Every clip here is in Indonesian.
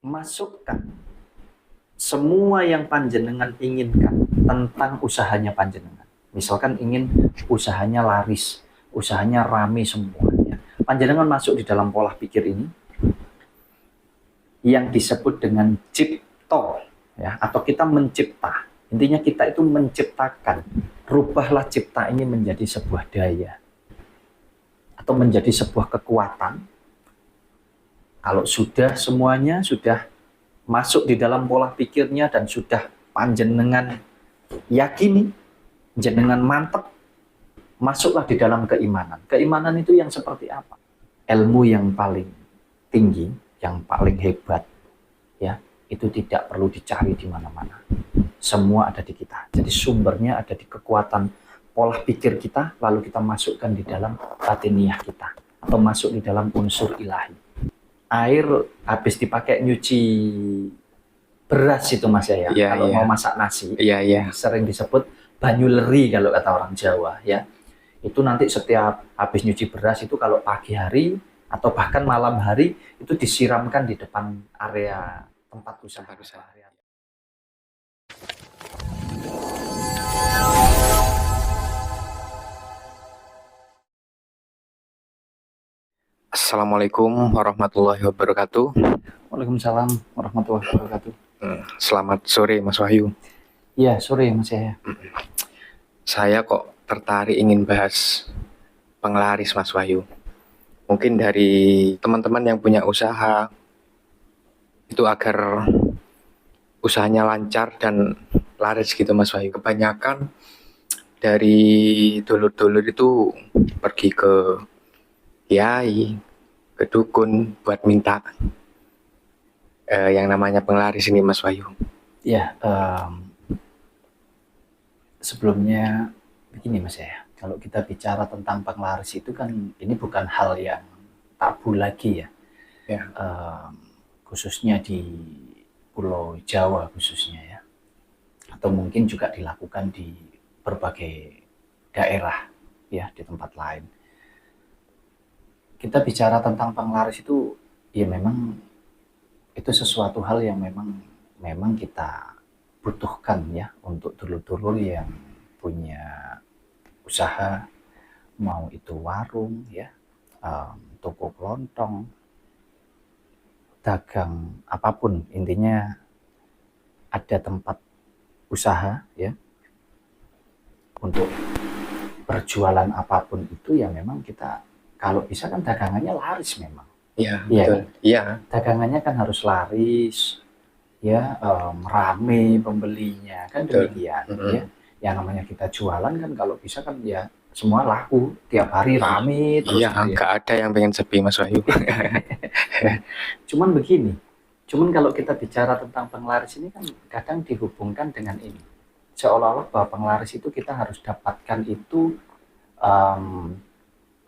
masukkan semua yang panjenengan inginkan tentang usahanya panjenengan. Misalkan ingin usahanya laris, usahanya rame semuanya. Panjenengan masuk di dalam pola pikir ini yang disebut dengan cipto, ya, atau kita mencipta. Intinya kita itu menciptakan. Rubahlah cipta ini menjadi sebuah daya atau menjadi sebuah kekuatan. Kalau sudah semuanya sudah masuk di dalam pola pikirnya dan sudah panjenengan yakini, jenengan mantep, masuklah di dalam keimanan. Keimanan itu yang seperti apa? Ilmu yang paling tinggi, yang paling hebat, ya, itu tidak perlu dicari di mana-mana. Semua ada di kita. Jadi sumbernya ada di kekuatan pola pikir kita, lalu kita masukkan di dalam batiniah kita, atau masuk di dalam unsur ilahi. Air habis dipakai nyuci beras itu Mas ya, kalau mau masak nasi, sering disebut banyu leri kalau kata orang Jawa, ya. Itu nanti setiap habis nyuci beras itu kalau pagi hari atau bahkan malam hari itu disiramkan di depan area tempat usaha. Assalamualaikum warahmatullahi wabarakatuh. Waalaikumsalam warahmatullahi wabarakatuh. Selamat sore Mas Wahyu. Iya, sore Mas ya. Saya kok tertarik ingin bahas penglaris Mas Wahyu. Mungkin dari teman-teman yang punya usaha itu agar usahanya lancar dan laris gitu Mas Wahyu. Kebanyakan dari dulur-dulur itu pergi ke kiai, ke dukun buat minta yang namanya penglaris ini Mas Wahyu. Ya, sebelumnya begini Mas ya, kalau kita bicara tentang penglaris itu kan ini bukan hal yang tabu lagi ya. Khususnya di Pulau Jawa khususnya ya, atau mungkin juga dilakukan di berbagai daerah ya, di tempat lain. Kita bicara tentang penglaris itu ya memang itu sesuatu hal yang memang kita butuhkan ya untuk dulur-dulur yang punya usaha, mau itu warung ya, toko kelontong, dagang apapun, intinya ada tempat usaha ya untuk berjualan apapun itu ya memang kita kalau bisa kan dagangannya laris memang. Iya, betul. Iya. Dagangannya kan harus laris, ya, rame pembelinya kan demikian. Ya. Yang namanya kita jualan kan kalau bisa kan ya semua laku tiap hari rame terus. Iya, nggak ada yang pengen sepi Mas Wahyu. Cuman begini, kalau kita bicara tentang penglaris ini kan kadang dihubungkan dengan ini, seolah-olah bahwa penglaris itu kita harus dapatkan itu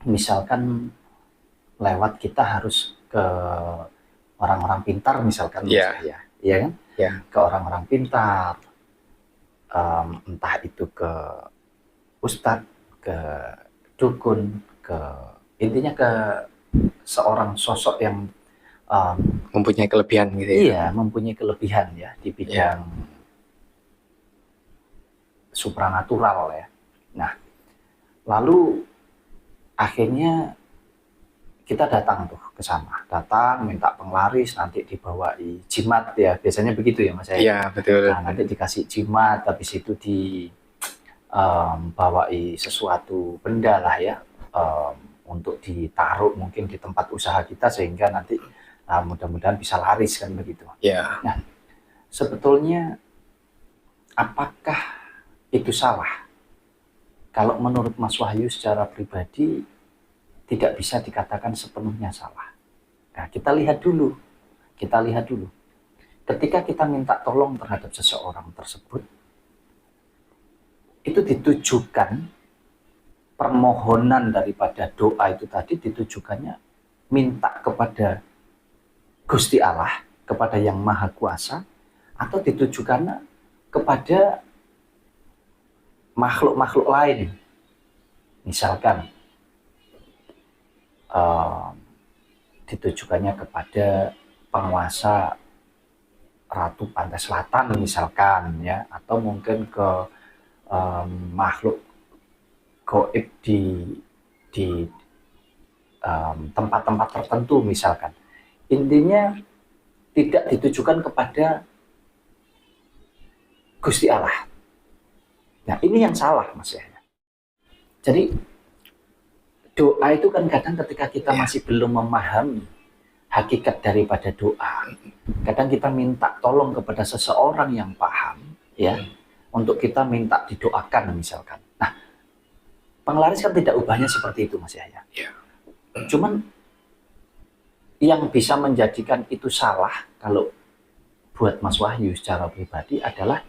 misalkan lewat kita harus ke orang-orang pintar misalkan, ya kan, ke orang-orang pintar, entah itu ke ustadz, ke dukun, ke intinya ke seorang sosok yang mempunyai kelebihan gitu ya. Iya, mempunyai kelebihan ya di bidang supranatural ya. Nah, lalu akhirnya kita datang tuh ke sana, datang minta penglaris, nanti dibawai jimat ya, biasanya begitu ya Mas ya. Iya, betul. Nah, nanti dikasih jimat, habis itu dibawai sesuatu benda lah ya, untuk ditaruh mungkin di tempat usaha kita sehingga nanti mudah-mudahan bisa laris kan begitu. Iya. Nah, sebetulnya apakah itu salah? Kalau menurut Mas Wahyu secara pribadi tidak bisa dikatakan sepenuhnya salah. Nah, kita lihat dulu. Ketika kita minta tolong terhadap seseorang tersebut, itu ditujukan permohonan daripada doa itu tadi ditujukannya minta kepada Gusti Allah, kepada Yang Maha Kuasa, atau ditujukannya kepada makhluk-makhluk lain. Misalkan ditujukannya kepada penguasa Ratu Pantai Selatan misalkan ya, atau mungkin ke makhluk gaib di tempat-tempat tertentu misalkan. Intinya tidak ditujukan kepada Gusti Allah. Nah, ini yang salah Mas ya. Jadi doa itu kan kadang ketika kita masih belum memahami hakikat daripada doa, kadang kita minta tolong kepada seseorang yang paham ya, untuk kita minta didoakan misalkan. Nah, penglaris kan tidak ubahnya seperti itu Mas Yahya. Cuman yang bisa menjadikan itu salah kalau buat Mas Wahyu secara pribadi adalah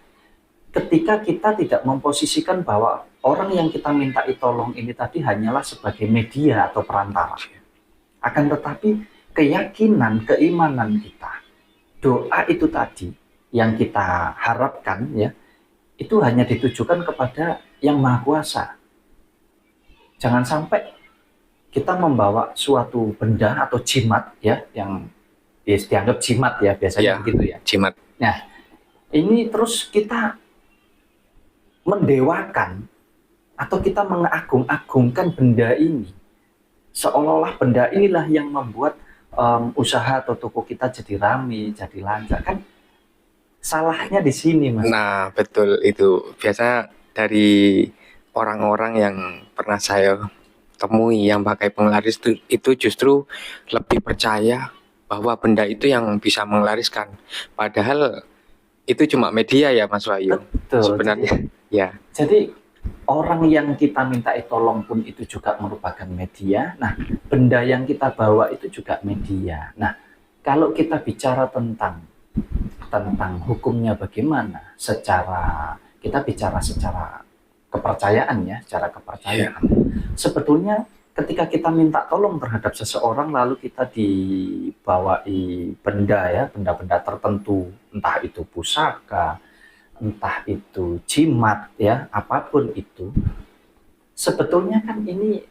ketika kita tidak memposisikan bahwa orang yang kita minta tolong ini tadi hanyalah sebagai media atau perantara. Akan tetapi keyakinan, keimanan kita, doa itu tadi yang kita harapkan ya, itu hanya ditujukan kepada Yang Maha Kuasa. Jangan sampai kita membawa suatu benda atau jimat ya, yang dianggap jimat ya, biasanya begitu ya. Jimat. Nah, ini terus kita mendewakan atau kita mengagung-agungkan benda ini, seolah-olah benda inilah yang membuat usaha atau toko kita jadi ramai, jadi lancar. Kan salahnya di sini Mas. Nah betul, itu biasa dari orang-orang yang pernah saya temui yang pakai penglaris itu justru lebih percaya bahwa benda itu yang bisa menglariskan, padahal itu cuma media ya Mas Wahyu. Betul. Sebenarnya ya. Jadi orang yang kita minta tolong pun itu juga merupakan media. Nah, benda yang kita bawa itu juga media. Nah, kalau kita bicara tentang hukumnya bagaimana, kita bicara secara kepercayaan ya, secara kepercayaan. Sebetulnya ketika kita minta tolong terhadap seseorang lalu kita dibawai benda ya, benda-benda tertentu, entah itu pusaka, entah itu jimat ya, apapun itu, sebetulnya kan ini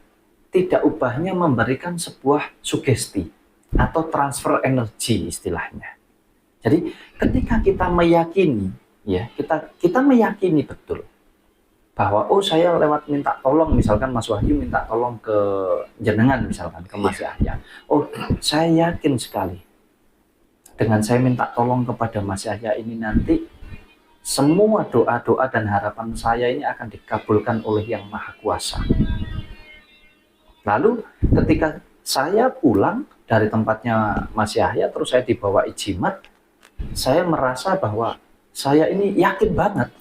tidak ubahnya memberikan sebuah sugesti atau transfer energi istilahnya. Jadi ketika kita meyakini ya, kita meyakini betul bahwa oh saya lewat minta tolong, misalkan Mas Wahyu minta tolong ke jenengan misalkan, ke Mas Yahya, oh saya yakin sekali dengan saya minta tolong kepada Mas Yahya ini nanti semua doa-doa dan harapan saya ini akan dikabulkan oleh Yang Maha Kuasa. Lalu ketika saya pulang dari tempatnya Mas Yahya, terus saya dibawa jimat, saya merasa bahwa saya ini yakin banget.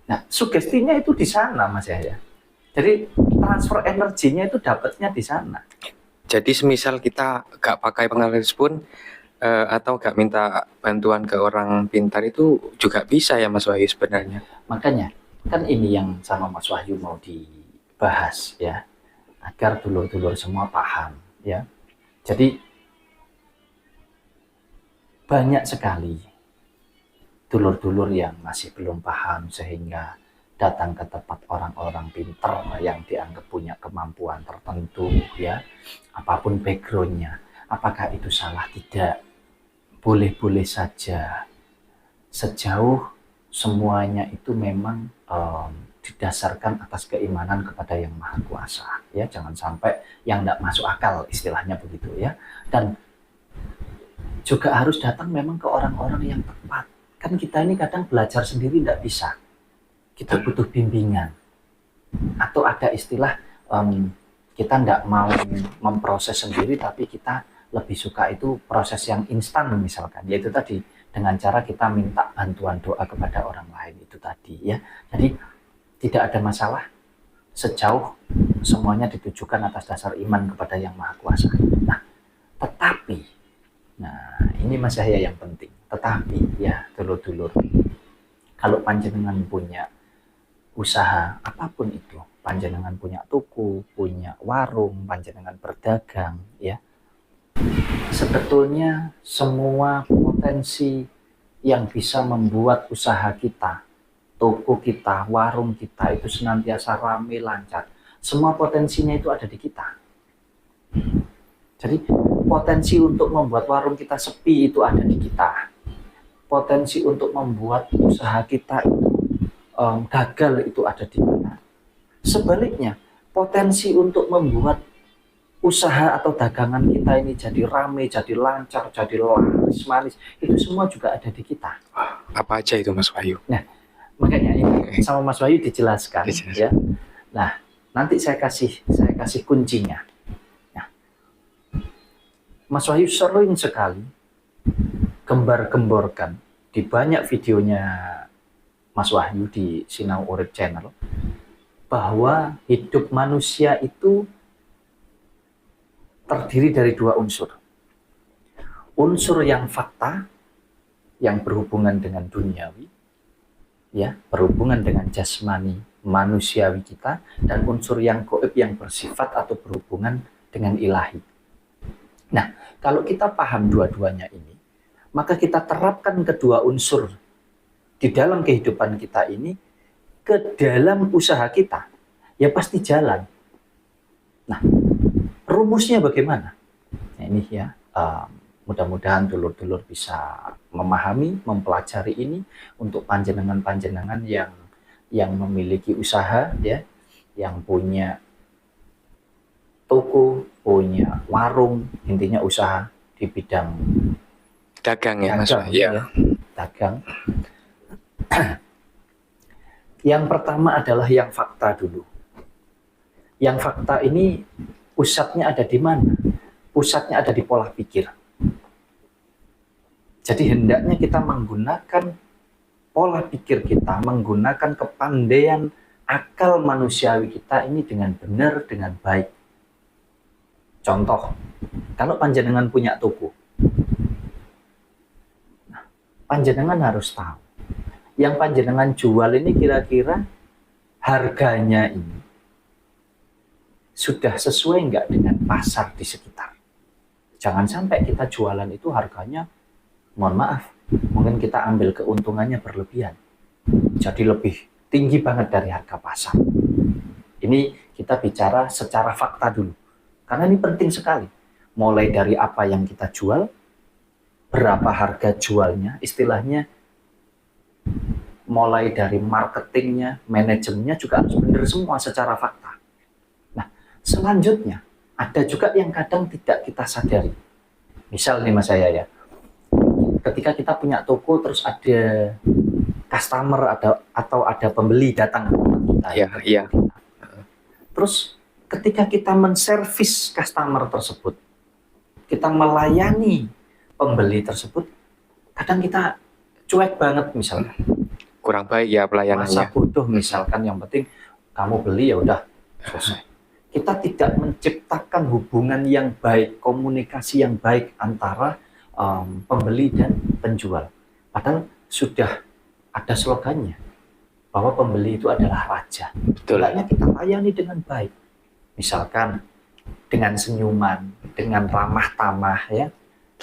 Nah, sugestinya itu di sana Mas Yahya. Jadi transfer energinya itu dapatnya di sana. Jadi semisal kita gak pakai penglaris pun atau gak minta bantuan ke orang pintar itu juga bisa ya Mas Wahyu sebenarnya. Makanya kan ini yang sama Mas Wahyu mau dibahas ya, agar dulur-dulur semua paham ya. Jadi banyak sekali dulur-dulur yang masih belum paham sehingga datang ke tempat orang-orang pintar yang dianggap punya kemampuan tertentu ya, apapun backgroundnya. Apakah itu salah? Tidak. Boleh-boleh saja sejauh semuanya itu memang didasarkan atas keimanan kepada Yang Maha Kuasa ya. Jangan sampai yang tidak masuk akal istilahnya begitu ya. Dan juga harus datang memang ke orang-orang yang tepat. Kan kita ini kadang belajar sendiri tidak bisa, kita butuh bimbingan. Atau ada istilah kita tidak mau memproses sendiri, tapi kita lebih suka itu proses yang instan misalkan, yaitu tadi dengan cara kita minta bantuan doa kepada orang lain itu tadi ya. Jadi tidak ada masalah sejauh semuanya ditujukan atas dasar iman kepada Yang Maha Kuasa. Nah, tetapi ini Mas Yahya yang penting. Tetapi ya dulur-dulur, kalau panjenengan punya usaha apapun itu, panjenengan punya toko, punya warung, panjenengan berdagang ya, sebetulnya semua potensi yang bisa membuat usaha kita, toko kita, warung kita itu senantiasa ramai lancar, semua potensinya itu ada di kita. Jadi potensi untuk membuat warung kita sepi itu ada di kita. potensi untuk membuat usaha kita itu gagal itu ada di mana. Sebaliknya, potensi untuk membuat usaha atau dagangan kita ini jadi rame, jadi lancar, jadi laris manis, itu semua juga ada di kita. Apa aja itu Mas Wahyu? Nah, makanya ini sama Mas Wahyu dijelaskan. Ya. Nah, nanti saya kasih kuncinya. Nah, Mas Wahyu sering sekali gembar-gemborkan di banyak videonya Mas Wahyu di Sinau Urip Channel bahwa hidup manusia itu terdiri dari dua unsur. Unsur yang fakta, yang berhubungan dengan duniawi, ya, berhubungan dengan jasmani manusiawi kita, dan unsur yang gaib yang bersifat atau berhubungan dengan ilahi. Nah, kalau kita paham dua-duanya ini, maka kita terapkan kedua unsur di dalam kehidupan kita ini ke dalam usaha kita, ya pasti jalan. Nah, rumusnya bagaimana? Nah, ini ya, mudah-mudahan dulur-dulur bisa memahami, mempelajari ini untuk panjenengan-panjenengan yang memiliki usaha, ya, yang punya toko, punya warung, intinya usaha di bidang dagang ya Mas Wahyu. Ya, dagang. Yang pertama adalah yang fakta dulu. Yang fakta ini pusatnya ada di mana? Pusatnya ada di pola pikir. Jadi hendaknya kita menggunakan pola pikir kita, menggunakan kepandaian akal manusiawi kita ini dengan benar, dengan baik. Contoh, kalau panjenengan punya toko, nah, panjenengan harus tahu, yang panjenengan jual ini kira-kira harganya ini sudah sesuai nggak dengan pasar di sekitar. Jangan sampai kita jualan itu harganya, mohon maaf, mungkin kita ambil keuntungannya berlebihan. Jadi lebih tinggi banget dari harga pasar. Ini kita bicara secara fakta dulu. Karena ini penting sekali. Mulai dari apa yang kita jual, berapa harga jualnya, istilahnya mulai dari marketingnya, manajemennya juga harus benar semua secara fakta. Nah, selanjutnya ada juga yang kadang tidak kita sadari. Misal nih Mas saya ya, ketika kita punya toko terus ada customer atau ada pembeli datang ke tempat kita. Iya. Terus ketika kita menservis customer tersebut, kita melayani pembeli tersebut, kadang kita cuek banget misalnya. Kurang baik ya pelayanannya. Masa bodoh misalkan, yang penting kamu beli ya udah selesai. Kita tidak menciptakan hubungan yang baik, komunikasi yang baik antara pembeli dan penjual. Padahal sudah ada slogannya bahwa pembeli itu adalah raja. Hendaknya kita layani dengan baik. Misalkan dengan senyuman, dengan ramah tamah, ya.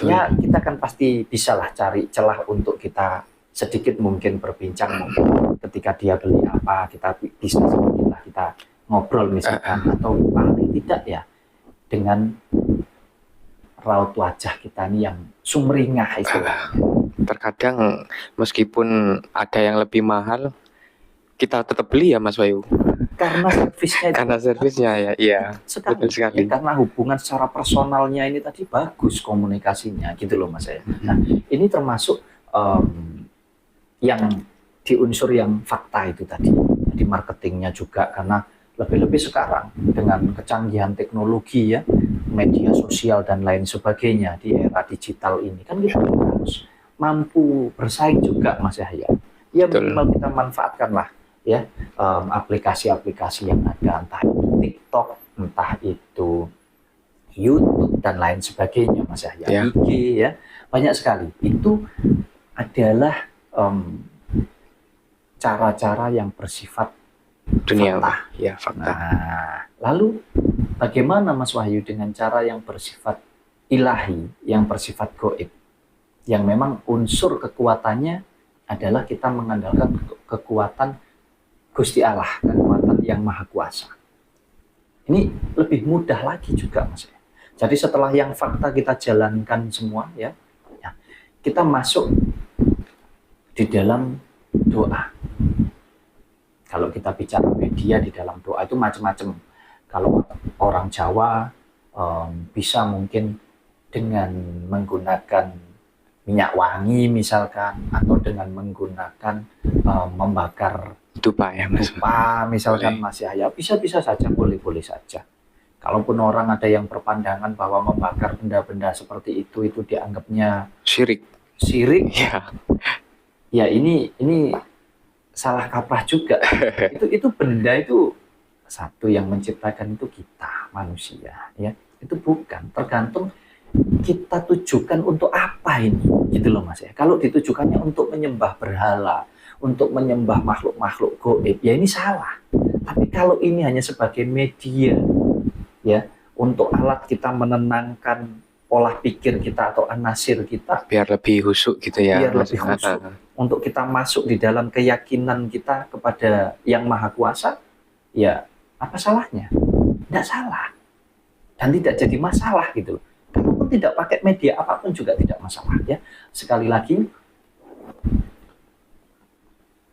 Ya kita kan pasti bisalah cari celah untuk kita sedikit mungkin berbincang, mungkin ketika dia beli apa, kita bisa sedikit lah kita ngobrol misalkan, atau paling tidak ya dengan raut wajah kita ini yang sumringah istilahnya. Terkadang meskipun ada yang lebih mahal, kita tetap beli ya Mas Wahyu. Karena servisnya itu. Karena servisnya ya, iya. Betul sekali. Ya, karena hubungan secara personalnya ini tadi bagus komunikasinya, gitu loh Mas saya. Nah, ini termasuk yang di unsur yang fakta itu tadi. Jadi marketingnya juga, karena lebih-lebih sekarang dengan kecanggihan teknologi ya, media sosial dan lain sebagainya di era digital ini, kan kita harus mampu bersaing juga Mas Yahya. Ya minimal kita manfaatkanlah ya aplikasi-aplikasi yang ada, entah itu TikTok, entah itu YouTube dan lain sebagainya Mas Yahya, ya. IG ya, banyak sekali. Itu adalah cara-cara yang bersifat dunia fakta. Ya, fakta. Nah, lalu bagaimana Mas Wahyu dengan cara yang bersifat ilahi, yang bersifat gaib, yang memang unsur kekuatannya adalah kita mengandalkan kekuatan Gusti Allah, kekuatan yang maha kuasa. Ini lebih mudah lagi juga Mas. Jadi setelah yang fakta kita jalankan semua ya, kita masuk di dalam doa. Kalau kita bicara media di dalam doa itu macam-macam. Kalau orang Jawa bisa mungkin dengan menggunakan minyak wangi misalkan, atau dengan menggunakan membakar Dupa ya Mas. dupa misalkan, Boleh. Mas Yahya, bisa-bisa saja, boleh-boleh saja. Kalaupun orang ada yang berpandangan bahwa membakar benda-benda seperti itu dianggapnya Syirik. syirik, Ya. ya ini salah kaprah juga. Itu benda itu satu yang menciptakan itu kita manusia, ya. Itu bukan, tergantung kita tujukan untuk apa ini, gitu loh Mas ya. Kalau ditujukannya untuk menyembah berhala, untuk menyembah makhluk-makhluk goib, ya ini salah. Tapi kalau ini hanya sebagai media, ya, untuk alat kita menenangkan pola pikir kita atau anasir kita, Biar lebih husuk gitu ya. biar Mas. lebih khusyuk, untuk kita masuk di dalam keyakinan kita kepada Yang Maha Kuasa, ya apa salahnya? Tidak salah. Dan tidak jadi masalah gitu loh. Kalaupun tidak pakai media apapun juga tidak masalah, ya. Sekali lagi,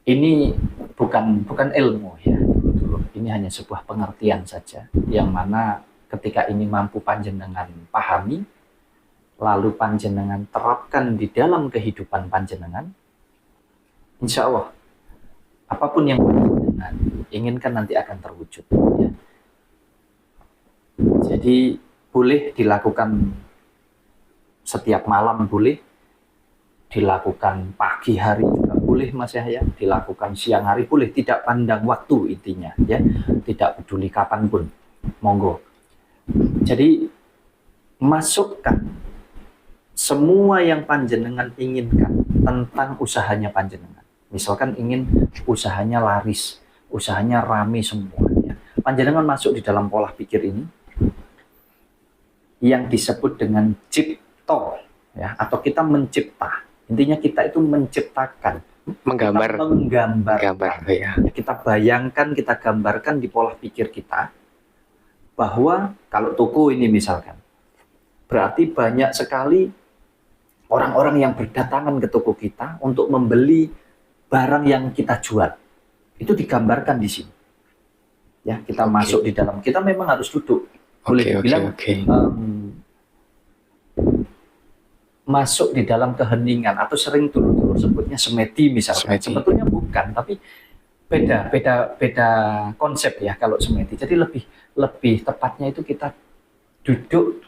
ini bukan ilmu ya. Ini hanya sebuah pengertian saja, yang mana ketika ini mampu panjenengan pahami, lalu panjenengan terapkan di dalam kehidupan panjenengan, insya Allah apapun yang panjenengan inginkan nanti akan terwujud, ya. Jadi boleh dilakukan setiap malam, boleh dilakukan pagi hari juga boleh Mas Yahya, dilakukan siang hari boleh, tidak pandang waktu intinya, ya, tidak peduli kapanpun, monggo. Jadi masukkan semua yang panjenengan inginkan tentang usahanya panjenengan. Misalkan ingin usahanya laris, usahanya rame semua, ya. Panjenengan masuk di dalam pola pikir ini yang disebut dengan cipto, ya, atau kita mencipta. Intinya kita itu menciptakan, Menggambar. kita menggambarkan, Gambar ya. kita bayangkan, kita gambarkan di pola pikir kita bahwa kalau toko ini misalkan, berarti banyak sekali orang-orang yang berdatangan ke toko kita untuk membeli barang yang kita jual. Itu digambarkan di sini. Ya, kita masuk di dalam, kita memang harus duduk. Boleh dibilang masuk di dalam keheningan, atau sering dulu sebutnya semedi misalkan. Semedi. Sebetulnya bukan, tapi beda konsep ya kalau semedi. Jadi lebih tepatnya itu kita duduk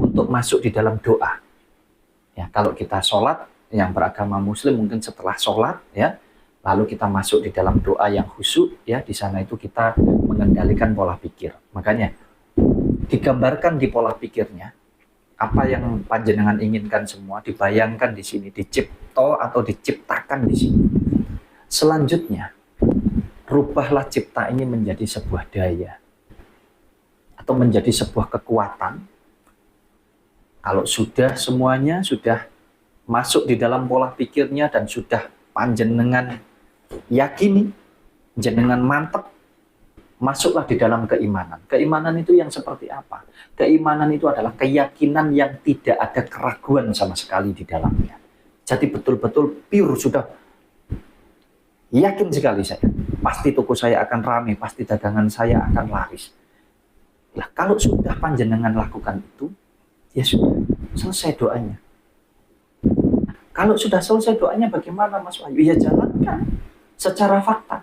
untuk masuk di dalam doa. Ya, kalau kita sholat, yang beragama Muslim mungkin setelah sholat, ya, lalu kita masuk di dalam doa yang khusyuk, ya, di sana itu kita mengendalikan pola pikir. Makanya digambarkan di pola pikirnya apa yang panjenengan inginkan semua, dibayangkan di sini, dicipto atau diciptakan di sini. Selanjutnya, rubahlah cipta ini menjadi sebuah daya atau menjadi sebuah kekuatan. Kalau sudah semuanya sudah masuk di dalam pola pikirnya dan sudah panjenengan yakini, jenengan mantep, masuklah di dalam keimanan. Keimanan itu yang seperti apa? Keimanan itu adalah keyakinan yang tidak ada keraguan sama sekali di dalamnya. Jadi betul-betul pure, sudah yakin sekali saya. Pasti toko saya akan ramai, pasti dagangan saya akan laris. Nah, kalau sudah panjenengan lakukan itu, ya sudah, selesai doanya. Kalau sudah selesai doanya bagaimana Mas Wahyu? Ya jalankan secara fakta.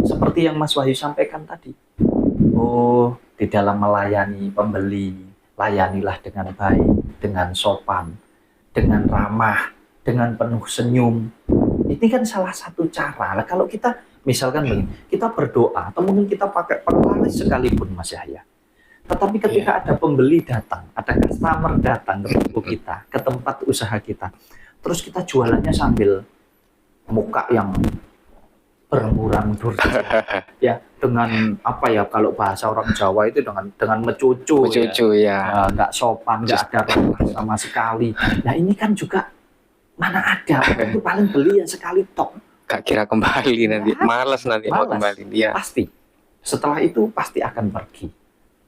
Seperti yang Mas Wahyu sampaikan tadi. Oh, di dalam melayani pembeli, layanilah dengan baik, dengan sopan, dengan ramah, dengan penuh senyum. Ini kan salah satu cara. Nah, kalau kita misalkan begini, kita berdoa atau mungkin kita pakai penglaris sekalipun Mas Yahya. Tetapi ketika ada pembeli datang, ada customer datang ke toko kita, ke tempat usaha kita, terus kita jualannya sambil muka yang bermuram durja, ya, dengan apa ya, kalau bahasa orang Jawa itu dengan mecucu ya. Nggak sopan, nggak ada ramah sama sekali. Nah ini kan juga mana ada, orang itu paling beli yang sekali tok. Gak kira kembali nanti, malas nanti mau kembali. Ya. Pasti. Setelah itu pasti akan pergi,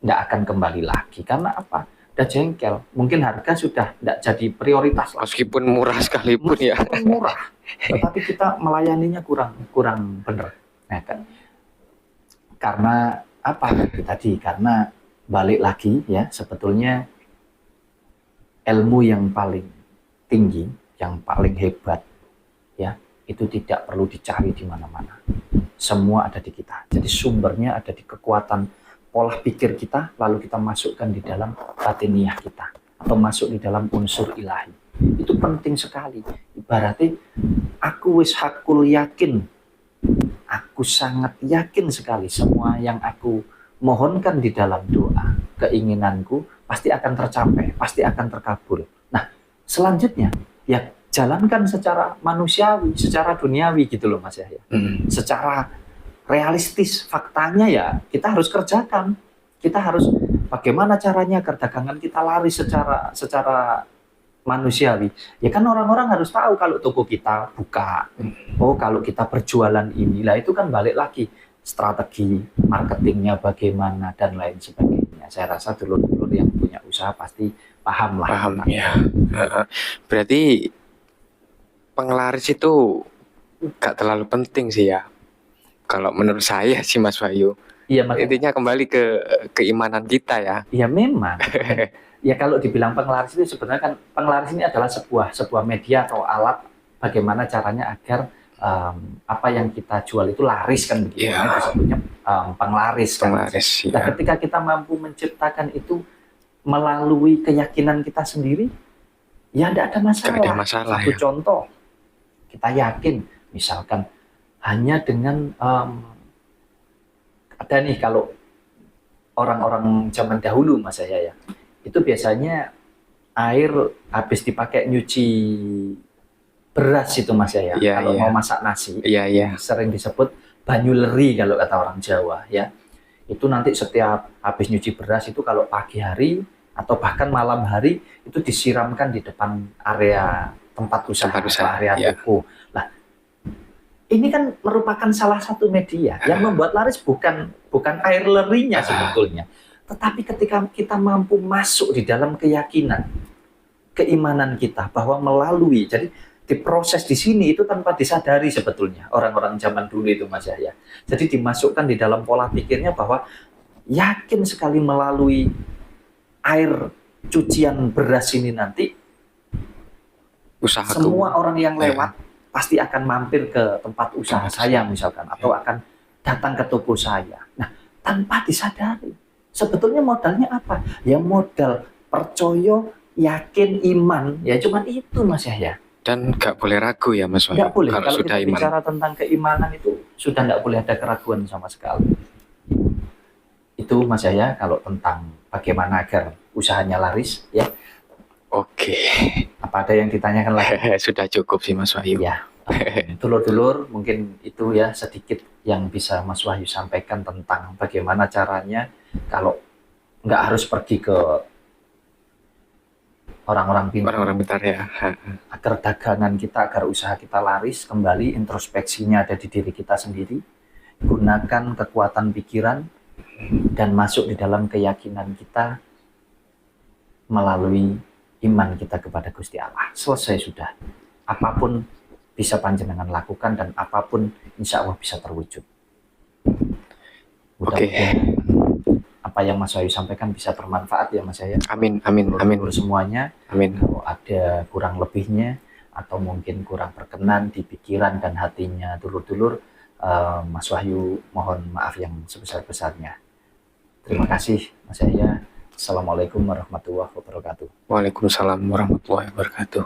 nggak akan kembali lagi. Karena apa? udah jengkel. Mungkin harga sudah tidak jadi prioritas lah. Meskipun murah sekalipun ya. Meskipun murah, tetapi kita melayaninya kurang benar. Nah, kan karena apa tadi? Karena balik lagi ya, sebetulnya ilmu yang paling tinggi, yang paling hebat ya, itu tidak perlu dicari di mana-mana. Semua ada di kita. Jadi sumbernya ada di kekuatan pola pikir kita, lalu kita masukkan di dalam batiniah kita atau masuk di dalam unsur ilahi. Itu penting sekali. Ibaratnya aku wis hakul yakin, aku sangat yakin sekali semua yang aku mohonkan di dalam doa, keinginanku pasti akan tercapai, pasti akan terkabul. Nah, selanjutnya ya jalankan secara manusiawi, secara duniawi gitu loh Mas Yahya. Secara realistis, faktanya ya kita harus kerjakan. Kita harus bagaimana caranya agar dagangan kita laris secara manusiawi. Ya kan orang-orang harus tahu kalau toko kita buka. Oh, kalau kita berjualan inilah itu kan balik lagi strategi marketingnya bagaimana dan lain sebagainya. Saya rasa dulur-dulur yang punya usaha pasti paham lah. Paham ya. Berarti penglaris itu gak terlalu penting sih ya. Kalau menurut saya sih Mas Wahyu. Iya, makanya, intinya kembali ke keimanan kita ya. Iya memang. Ya kalau dibilang penglaris itu sebenarnya kan penglaris ini adalah sebuah media atau alat bagaimana caranya agar apa yang kita jual itu laris kan begitu. Yeah. Itu sebutnya penglaris. Penglaris. Kan? Nah, ketika kita mampu menciptakan itu melalui keyakinan kita sendiri, ya tidak ada masalah. Tidak ada masalah. Satu contoh, kita yakin, misalkan hanya dengan ada nih kalau orang-orang zaman dahulu Mas Yahya ya, itu biasanya air habis dipakai nyuci beras itu Mas Yahya. Kalau mau masak nasi, sering disebut banyu leri kalau kata orang Jawa ya. Itu nanti setiap habis nyuci beras itu kalau pagi hari atau bahkan malam hari itu disiramkan di depan area tempat usaha, area toko. Nah, ini kan merupakan salah satu media yang membuat laris bukan air lerinya sebetulnya, tetapi ketika kita mampu masuk di dalam keyakinan, keimanan kita bahwa melalui, jadi diproses di sini itu tanpa disadari sebetulnya orang-orang zaman dulu itu Mas Yahya. Jadi dimasukkan di dalam pola pikirnya bahwa yakin sekali melalui air cucian beras ini nanti usahaku, semua orang yang lewat pasti akan mampir ke tempat usaha saya misalkan, atau akan datang ke toko saya. Nah, tanpa disadari sebetulnya modalnya apa? Ya modal percaya, yakin, iman, ya cuman itu Mas Yahya. Dan nggak boleh ragu ya Mas Wahyu. Nggak boleh. Kalau sudah kita bicara tentang keimanan itu sudah nggak boleh ada keraguan sama sekali. Itu Mas Yahya kalau tentang bagaimana agar usahanya laris ya. Oke. Apa ada yang ditanyakan lagi? Sudah cukup sih Mas Wahyu. Ya. Dulur-dulur mungkin itu ya sedikit yang bisa Mas Wahyu sampaikan tentang bagaimana caranya kalau nggak harus pergi ke orang-orang pintar ya, agar dagangan kita, agar usaha kita laris, kembali introspeksinya ada di diri kita sendiri, gunakan kekuatan pikiran dan masuk di dalam keyakinan kita melalui iman kita kepada Gusti Allah. Selesai sudah. Apapun bisa panjenengan lakukan dan apapun insya Allah bisa terwujud. Mudah-mudahan apa yang Mas Wahyu sampaikan bisa bermanfaat ya Mas Yahya. Amin. Semuanya. Amin. Kalau ada kurang lebihnya atau mungkin kurang berkenan di pikiran dan hatinya dulur-dulur, Mas Wahyu mohon maaf yang sebesar-besarnya. Terima kasih Mas Yahya. Assalamualaikum warahmatullahi wabarakatuh. Waalaikumsalam warahmatullahi wabarakatuh.